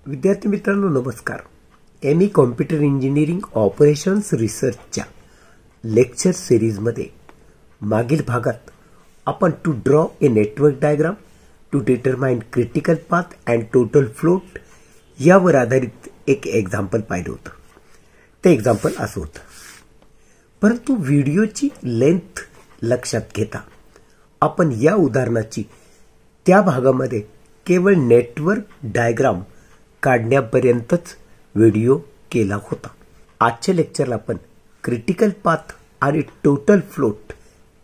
विद्यार्थी मित्रांनो नमस्कार. एमई कॉम्प्युटर इंजिनिअरिंग ऑपरेशन्स रिसर्चच्या लेक्चर सिरीजमध्ये मागील भागात आपण to draw a network diagram to determine critical path and total float यावर आधारित एक एक्झाम्पल पाहिलं होतं. ते एक्झाम्पल असं होतं, परंतु व्हिडिओची लेंथ लक्षात घेता आपण या उदाहरणाची त्या भागामध्ये केवळ नेटवर्क डायग्राम काढण्यापर्यंतच व्हिडिओ केला होता. आजच्या लेक्चरला आपण क्रिटिकल पाथ आणि टोटल फ्लोट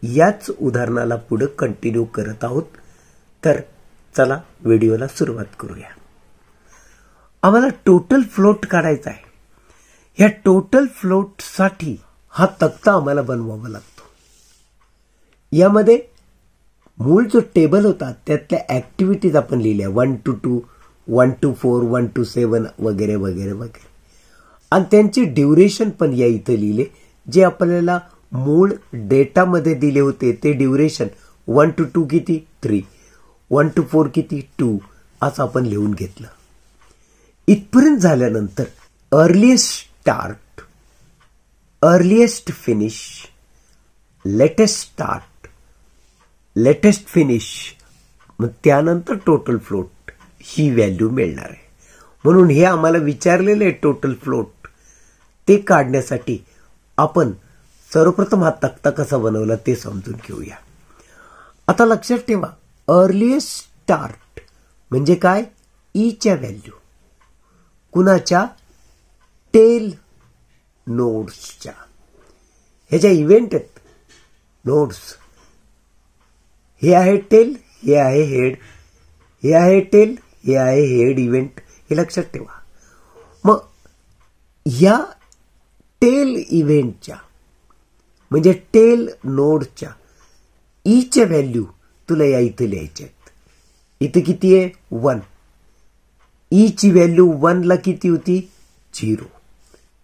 याच उदाहरणाला पुढे कंटिन्यू करत आहोत. तर चला व्हिडिओला सुरुवात करूया. आम्हाला टोटल फ्लोट काढायचा आहे. या टोटल फ्लोट साठी हा तक्ता आम्हाला बनवावा लागतो. यामध्ये मूळ जो टेबल होता त्यातल्या ऍक्टिव्हिटीज आपण लिहिल्या 1 to 2, 1 to 4, 1 to 7 वगैरे वगैरे वगैरे, आणि त्यांचे ड्युरेशन पण या इथे लिहिले. जे आपल्याला मूळ डेटामध्ये दिले होते ते ड्युरेशन 1 to 2 किती 3, 1 to 4 किती 2 असं आपण लिहून घेतलं. इथपर्यंत झाल्यानंतर earliest start, earliest finish, latest start, latest finish, मग त्यानंतर टोटल फ्लोट ही व्हॅल्यू मिळणार आहे. म्हणून हे आम्हाला विचारलेले टोटल फ्लोट ते काढण्यासाठी आपण सर्वप्रथम हा तक्ता कसा बनवला ते समजून घेऊया. आता लक्षात ठेवा, अर्लिएस्ट स्टार्ट म्हणजे काय? ईच्या व्हॅल्यू कुणाच्या? टेल नोड्सच्या. ह्याच्या इव्हेंट आहेत नोड्स. हे आहे टेल, हे आहे हेड, हे आहे टेल, हे आहे हेड इव्हेंट. हे लक्षात ठेवा. मग या टेल इव्हेंटच्या म्हणजे टेल नोडच्या ईच्या व्हॅल्यू तुला या इथे लिहायच्या आहेत. इथे किती आहे? 1. ईची व्हॅल्यू 1 ला किती होती? 0.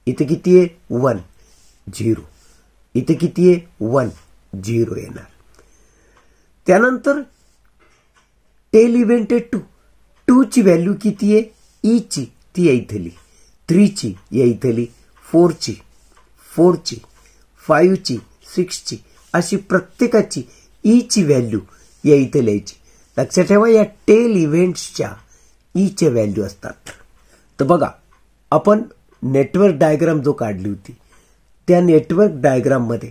इथे किती आहे? 1, 0. इथे किती आहे? 1, 0 येणार. त्यानंतर टेल इव्हेंट आहे 2. 2 ची व्हॅल्यू किती आहे? ईची, ती या इथे लिही. 3 ची या इथे लिही. 4 ची, 4 ची, 5 ची, 6 ची, अशी प्रत्येकाची ईची व्हॅल्यू या इथे लिहायची. लक्षात ठेवा, या टेल इव्हेंट्सच्या ईच्या व्हॅल्यू असतात. तर बघा, आपण नेटवर्क डायग्राम जो काढली होती त्या नेटवर्क डायग्राम मध्ये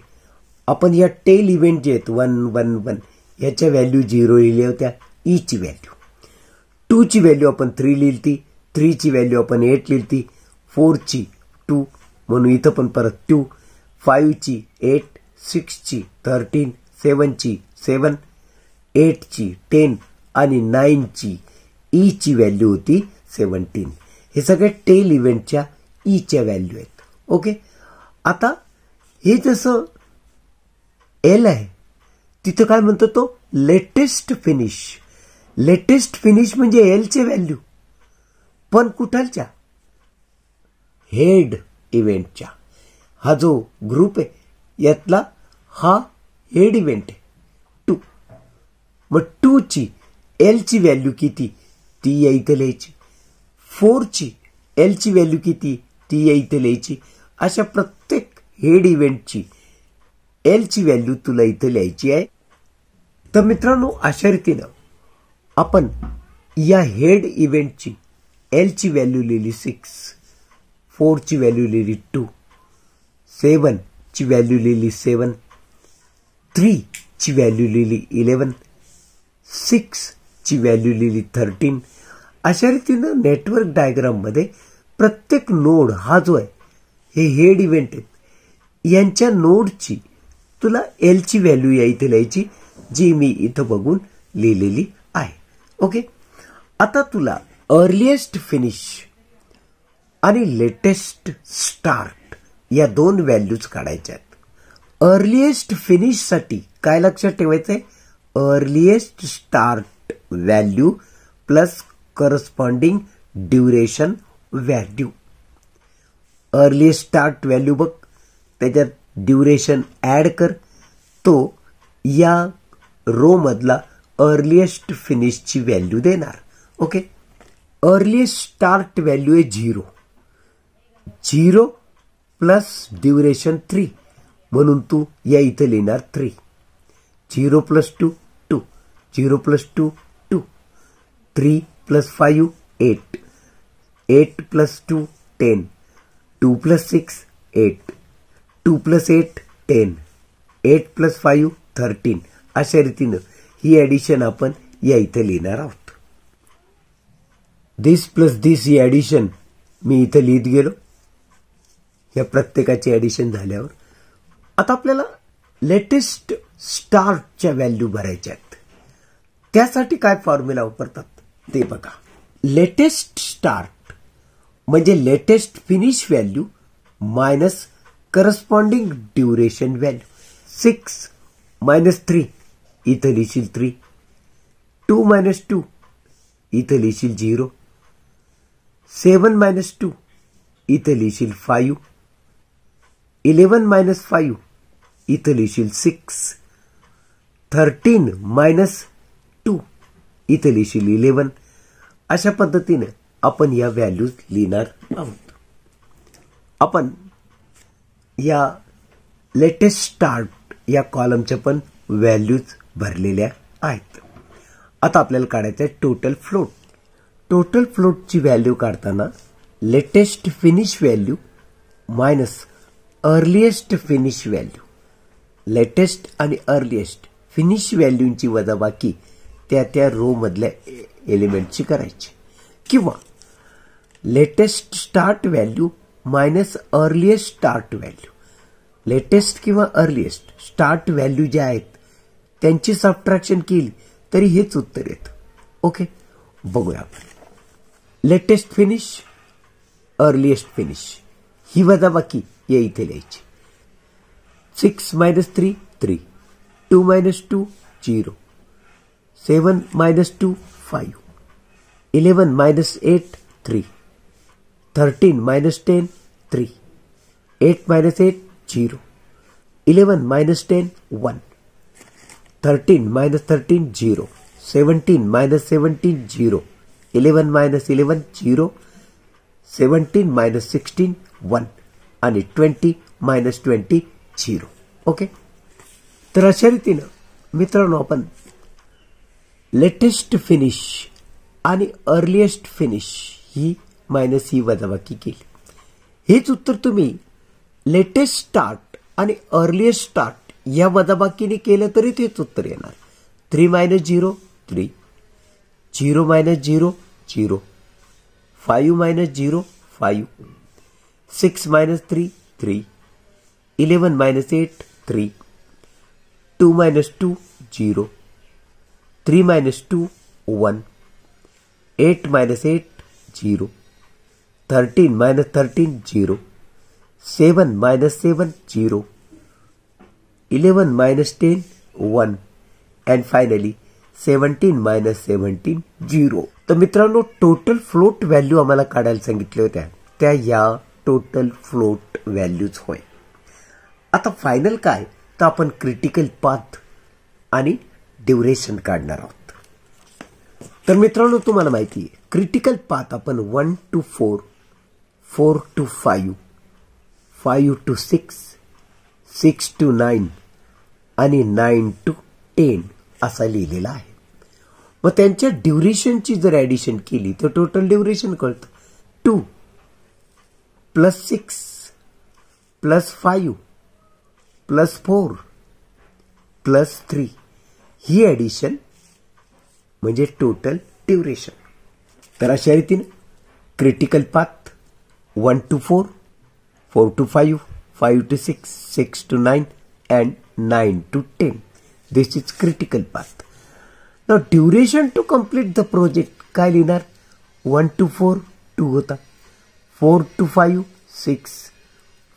आपण या टेल इव्हेंट जे आहेत 1, 1, 1 याच्या व्हॅल्यू 0 लिहिल्या होत्या. ईची व्हॅल्यू 2 ची व्हॅल्यू आपण 3 लिहिली. 3 ची व्हॅल्यू आपण 8 लिहिली. 4 ची 2 म्हणून इथं पण परत 2. 5 ची 8, 6 ची 13, 7 ची 7, 8 ची 10 आणि 9 ची ईची व्हॅल्यू होती 17. हे सगळे टेल इव्हेंटच्या ईच्या व्हॅल्यू आहेत. ओके. आता हे जसं एल आहे तिथं काय म्हणतो तो? Latest finish. लेटेस्ट फिनिश म्हणजे एलचे व्हॅल्यू, पण कुठलच्या? हेड इव्हेंटच्या. हा जो ग्रुप आहे यातला हा हेड इव्हेंट आहे 2. मग 2 ची एलची व्हॅल्यू किती ती या इथे लिहायची. 4 ची एलची व्हॅल्यू किती ती या इथे लिहायची. अशा प्रत्येक हेड इव्हेंटची एलची व्हॅल्यू तुला इथे लिहायची आहे. तर मित्रांनो, अशा रीतीनं आपण या हेड इव्हेंटची एलची व्हॅल्यू लिहिली 6, 4 ची व्हॅल्यू लिहिली 2, 7 ची व्हॅल्यू लिहिली 7, 3 ची व्हॅल्यू लिहिली 11, 6 ची व्हॅल्यू लिहिली 13. अशा रीतीनं नेटवर्क डायग्राम मध्ये प्रत्येक नोड हा जो आहे हे हेड इव्हेंट आहेत, यांच्या नोडची तुला एलची व्हॅल्यू या इथे लिहायची, जी मी इथं बघून लिहिलेली आहे. ओके. आता तुला अर्लिएस्ट फिनिश आणि लेटेस्ट स्टार्ट या 2 व्हॅल्यूज काढायच्या आहेत. अर्लिएस्ट फिनिश साठी काय लक्षात ठेवायचंय? Earliest start value plus corresponding duration value. Earliest start value बघ, त्याच्यात ड्युरेशन ऍड कर, तो या रो मधला अर्लिएस्ट फिनिशची व्हॅल्यू देणार. ओके. अर्लीस्ट स्टार्ट व्हॅल्यू आहे 0. 0 प्लस ड्युरेशन 3, म्हणून तू या इथे लिहिणार 3. 0 plus 2 2, 0 plus 2 2, 3 plus 5 8, 8 plus 2 10, 2 plus 6 8, 2 plus 8 10, 8 plus 5 13. अशा रीतीनं ही ॲडिशन आपण या इथे लिहिणार आहोत. दिस प्लस दिस ही ॲडिशन मी इथे लिहित गेलो. या प्रत्येकाची ॲडिशन झाल्यावर आता आपल्याला लेटेस्ट स्टार्टच्या व्हॅल्यू भरायच्या आहेत. त्यासाठी काय फॉर्म्युला वापरतात ते बघा. लेटेस्ट स्टार्ट म्हणजे latest finish value minus corresponding duration value. 6 minus 3 इथं लिहिशील 3, 2 मायनस 2 इथं लिहिशील 0, 7 मायनस 2 इथं लिहिशील 5, 11 मायनस 5 इथं लिहिशील 6, 13 मायनस 2 इथं लिहिशील 11. अशा पद्धतीने आपण या व्हॅल्यूज लिहिणार आहोत. आपण या लेटेस्ट स्टार्ट या कॉलमच्या पण व्हॅल्यूज भरलेल्या आहेत. आता आपल्याला काढायचं आहे टोटल फ्लोट. टोटल फ्लोटची व्हॅल्यू काढताना latest finish value minus earliest finish value. Latest आणि अर्लिएस्ट फिनिश व्हॅल्यूंची वजाबाकी त्या रो मधल्या एलिमेंटची करायची, किंवा latest start value minus earliest start value. Latest किंवा अर्लिएस्ट स्टार्ट व्हॅल्यू ज्या आहेत त्यांची सबट्रॅक्शन केली तरी हेच उत्तर येतं. ओके, बघूया आपण. लेटेस्ट फिनिश, अर्लिएस्ट फिनिश ही वजाबाकी या इथे लिहायची. 6 minus 3 3, 2 minus 2 0, 7 minus 2 5, 11 minus 8 3, 13 minus 10 3, 8 minus 8 0, 11 minus 10 1, 13 minus 13 0, 17 minus 17 0, 11 minus 11 0, 17 minus 16 1 आणि 20 minus 20 0. ओके, तर अशा रीतीनं मित्रांनो आपण लेटेस्ट फिनिश आणि अर्लिएस्ट फिनिश ही मायनस ही वजाबाकी केली. हेच उत्तर तुम्ही लेटेस्ट स्टार्ट आणि अर्लिएस्ट स्टार्ट या वजाबाकीने केलं तरी तेच उत्तर येणार. 3 minus 0 3, 0 minus 0 0, 5 minus 0 5, 6 minus 3 3, 11 minus 8 3, 2 minus 2 0, 3 minus 2 1, 8 minus 8 0, 13 minus 13 0, 7 minus 7 0, 11 minus 10 1, and finally 17 minus 17 0. तर मित्रांनो टोटल फ्लोट व्हॅल्यू आम्हाला काढायला सांगितल्या होत्या त्या या टोटल फ्लोट व्हॅल्यूज होय. आता फायनल काय तर आपण क्रिटिकल पाथ आणि ड्युरेशन काढणार आहोत. तर मित्रांनो तुम्हाला माहिती आहे क्रिटिकल पाथ आपण 1 to 4, 4 to 5, 5 to 6, 6 to 9 आणि 9 to 10 असा लिहिलेला आहे. मग त्यांच्या ड्युरेशनची जर ॲडिशन केली तर टोटल ड्युरेशन कळतं. 2 प्लस 6 प्लस 5 प्लस 4 प्लस 3 ही ॲडिशन म्हणजे टोटल ड्युरेशन. तर अशा रीतीने critical path 1 to 4, 4 to 5, 5 to 6, 6 to 9 and 9 to 10. This is critical path. Now duration to complete the project काय लिहिणार? 1 to 4 2 होता, 4 to 5 6,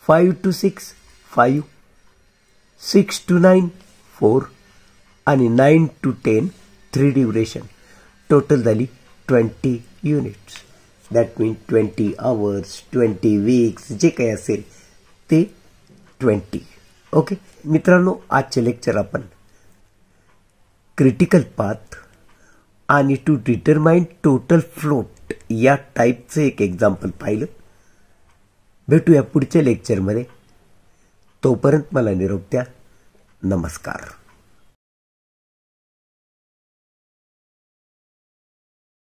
5 to 6 5, 6 to 9 4 आणि 9 to 10 3 duration. Total झाली 20 units. That mean 20 hours, 20 weeks जे काही असेल ते 20. ओके मित्रांनो, आजचे लेक्चर आपण क्रिटिकल पाथ आणि to determine total float out या टाईपचं एक एक्झाम्पल पाहिलं. भेटूया पुढच्या लेक्चरमध्ये. तोपर्यंत मला निरोप द्या. नमस्कार.